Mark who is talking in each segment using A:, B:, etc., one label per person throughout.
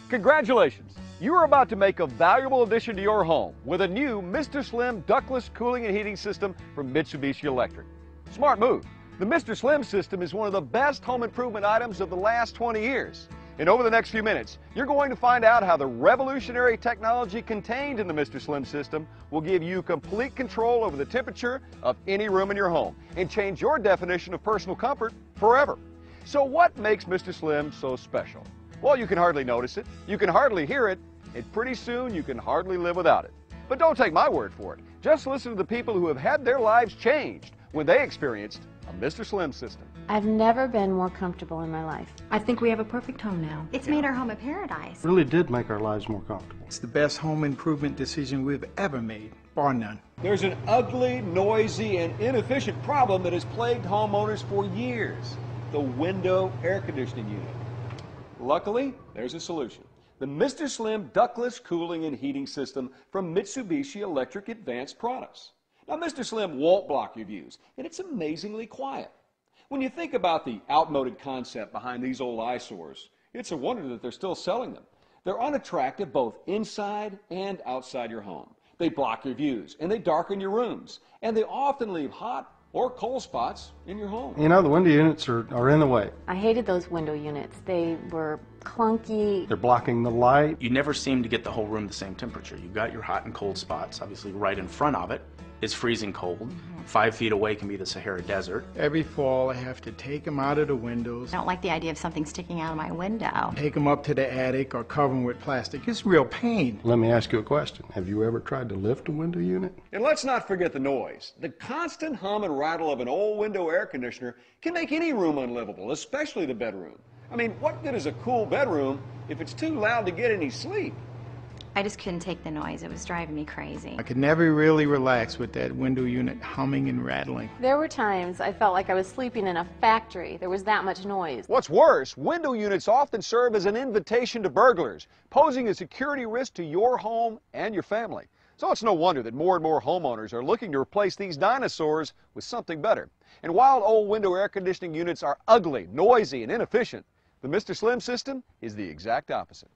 A: Congratulations! You are about to make a valuable addition to your home with a new Mr. Slim ductless cooling and heating system from Mitsubishi Electric. Smart move. The Mr. Slim system is one of the best home improvement items of the last 20 years. And over the next few minutes, you're going to find out how the revolutionary technology contained in the Mr. Slim system will give you complete control over the temperature of any room in your home and change your definition of personal comfort forever. So what makes Mr. Slim so special? Well, you can hardly notice it, you can hardly hear it, and pretty soon you can hardly live without it. But don't take my word for it. Just listen to the people who have had their lives changed when they experienced a Mr. Slim system.
B: I've never been more comfortable in my life.
C: I think we have a perfect home now.
D: It's made our home a paradise.
E: Really did make our lives more comfortable.
F: It's the best home improvement decision we've ever made, bar none.
A: There's an ugly, noisy, and inefficient problem that has plagued homeowners for years: the window air conditioning unit. Luckily, there's a solution. The Mr. Slim ductless cooling and heating system from Mitsubishi Electric Advanced Products. Now, Mr. Slim won't block your views, and it's amazingly quiet. When you think about the outmoded concept behind these old eyesores, it's a wonder that they're still selling them. They're unattractive both inside and outside your home. They block your views, and they darken your rooms, and they often leave hot or cold spots in your home.
E: You know, the window units are in the way.
B: I hated those window units. They were clunky.
E: They're blocking the light.
G: You never seem to get the whole room the same temperature. You've got your hot and cold spots. Obviously, right in front of it is freezing cold. 5 feet away can be the Sahara Desert.
F: Every fall I have to take them out of the windows,
D: I don't like the idea of something sticking out of my window.
F: take them up to the attic or cover them with plastic. It's real pain.
E: Let me ask you a question. Have you ever tried to lift a window unit?
A: And let's not forget the noise. The constant hum and rattle of an old window air conditioner can make any room unlivable, especially the bedroom. I mean, what good is a cool bedroom if it's too loud to get any sleep?
D: I just couldn't take the noise. It was driving me crazy.
F: I could never really relax with that window unit humming and rattling.
B: There were times I felt like I was sleeping in a factory. There was that much noise.
A: What's worse, window units often serve as an invitation to burglars, posing a security risk to your home and your family. So it's no wonder that more and more homeowners are looking to replace these dinosaurs with something better. And while old window air conditioning units are ugly, noisy, and inefficient, the Mr. Slim system is the exact opposite.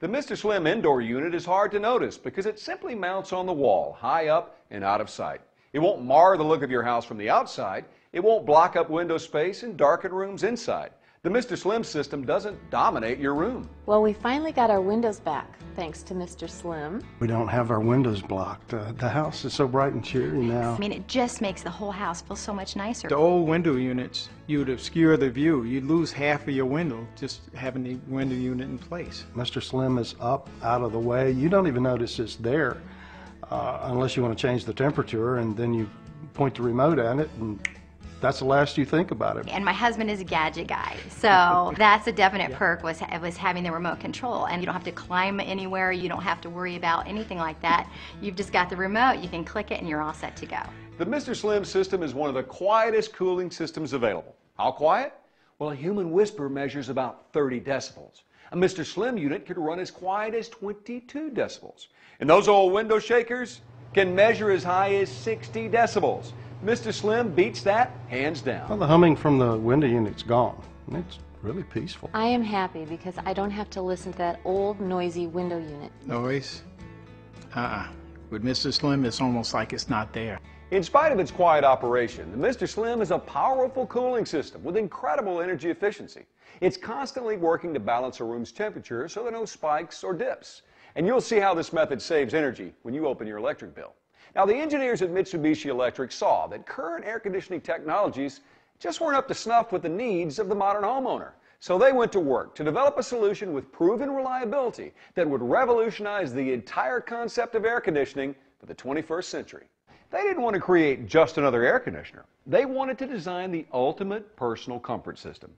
A: The Mr. Slim indoor unit is hard to notice because it simply mounts on the wall, high up and out of sight. It won't mar the look of your house from the outside. It won't block up window space and darken rooms inside. The Mr. Slim system doesn't dominate your room.
B: Well, we finally got our windows back, thanks to Mr. Slim.
E: We don't have our windows blocked. The house is so bright and cheery now.
D: I mean, it just makes the whole house feel so much nicer.
F: The old window units, you'd obscure the view. You'd lose half of your window just having the window unit in place.
E: Mr. Slim is up, out of the way. You don't even notice it's there unless you want to change the temperature, and then you point the remote at it, and that's the last you think about it.
D: And my husband is a gadget guy, so that's a definite perk was having the remote control. And you don't have to climb anywhere. You don't have to worry about anything like that. You've just got the remote. You can click it, and you're all set to go.
A: The Mr. Slim system is one of the quietest cooling systems available. How quiet? Well, a human whisper measures about 30 decibels. A Mr. Slim unit could run as quiet as 22 decibels. And those old window shakers can measure as high as 60 decibels. Mr. Slim beats that hands down.
E: Well, the humming from the window unit's gone. It's really peaceful.
B: I am happy because I don't have to listen to that old, noisy window unit.
F: Noise? With Mr. Slim, it's almost like it's not there.
A: In spite of its quiet operation, the Mr. Slim is a powerful cooling system with incredible energy efficiency. It's constantly working to balance a room's temperature so there are no spikes or dips. And you'll see how this method saves energy when you open your electric bill. Now, the engineers at Mitsubishi Electric saw that current air conditioning technologies just weren't up to snuff with the needs of the modern homeowner. So they went to work to develop a solution with proven reliability that would revolutionize the entire concept of air conditioning for the 21st century. They didn't want to create just another air conditioner. They wanted to design the ultimate personal comfort system.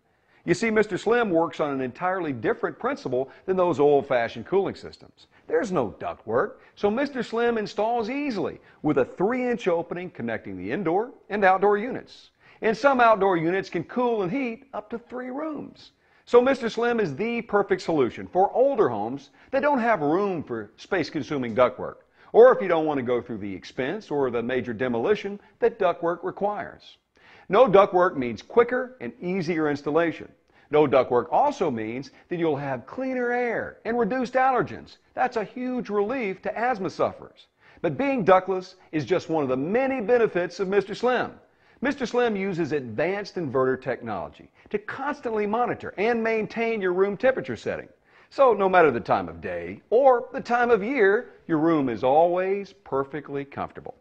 A: You see, Mr. Slim works on an entirely different principle than those old-fashioned cooling systems. There's no ductwork, so Mr. Slim installs easily with a 3-inch opening connecting the indoor and outdoor units. And some outdoor units can cool and heat up to 3 rooms. So Mr. Slim is the perfect solution for older homes that don't have room for space-consuming ductwork, or if you don't want to go through the expense or the major demolition that ductwork requires. No ductwork means quicker and easier installation. No ductwork also means that you'll have cleaner air and reduced allergens. That's a huge relief to asthma sufferers. But being ductless is just one of the many benefits of Mr. Slim. Mr. Slim uses advanced inverter technology to constantly monitor and maintain your room temperature setting. So no matter the time of day or the time of year, your room is always perfectly comfortable.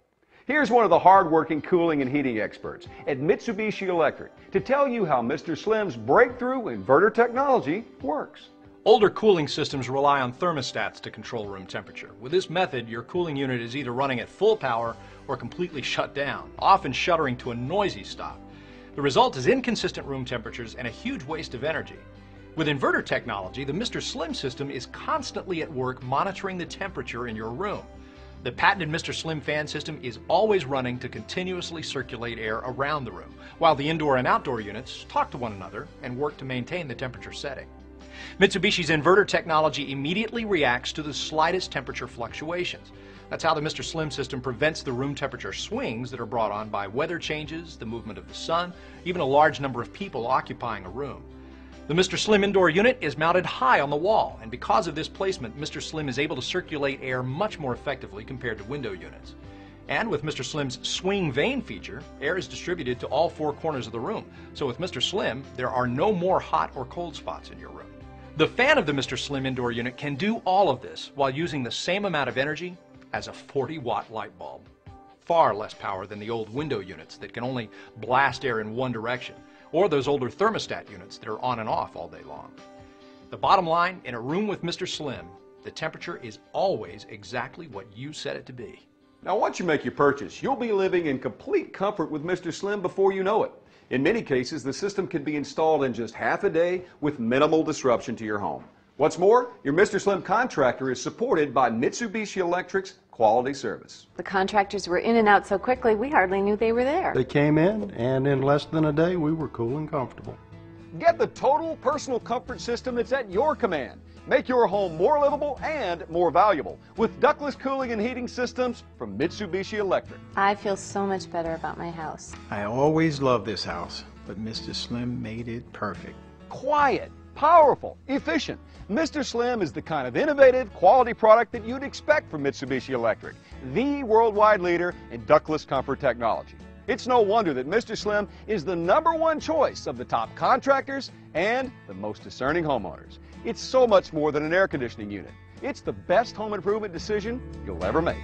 A: Here's one of the hard-working cooling and heating experts at Mitsubishi Electric to tell you how Mr. Slim's breakthrough inverter technology works.
H: Older cooling systems rely on thermostats to control room temperature. With this method, your cooling unit is either running at full power or completely shut down, often shuttering to a noisy stop. The result is inconsistent room temperatures and a huge waste of energy. With inverter technology, the Mr. Slim system is constantly at work monitoring the temperature in your room. The patented Mr. Slim fan system is always running to continuously circulate air around the room, while the indoor and outdoor units talk to one another and work to maintain the temperature setting. Mitsubishi's inverter technology immediately reacts to the slightest temperature fluctuations. That's how the Mr. Slim system prevents the room temperature swings that are brought on by weather changes, the movement of the sun, even a large number of people occupying a room. The Mr. Slim indoor unit is mounted high on the wall, and because of this placement, Mr. Slim is able to circulate air much more effectively compared to window units. And with Mr. Slim's swing vane feature, air is distributed to all four corners of the room. So with Mr. Slim, there are no more hot or cold spots in your room. The fan of the Mr. Slim indoor unit can do all of this while using the same amount of energy as a 40-watt light bulb. Far less power than the old window units that can only blast air in one direction, or those older thermostat units that are on and off all day long. The bottom line, in a room with Mr. Slim, the temperature is always exactly what you set it to be.
A: Now once you make your purchase, you'll be living in complete comfort with Mr. Slim before you know it. In many cases, the system can be installed in just half a day with minimal disruption to your home. What's more, your Mr. Slim contractor is supported by Mitsubishi Electric's quality service.
B: The contractors were in and out so quickly, we hardly knew they were there.
E: They came in, and in less than a day, we were cool and comfortable.
A: Get the total personal comfort system that's at your command. Make your home more livable and more valuable with ductless cooling and heating systems from Mitsubishi Electric.
B: I feel so much better about my house.
F: I always loved this house, but Mr. Slim made it perfect.
A: Quiet, powerful, efficient. Mr. Slim is the kind of innovative, quality product that you'd expect from Mitsubishi Electric, the worldwide leader in ductless comfort technology. It's no wonder that Mr. Slim is the #1 choice of the top contractors and the most discerning homeowners. It's so much more than an air conditioning unit. It's the best home improvement decision you'll ever make.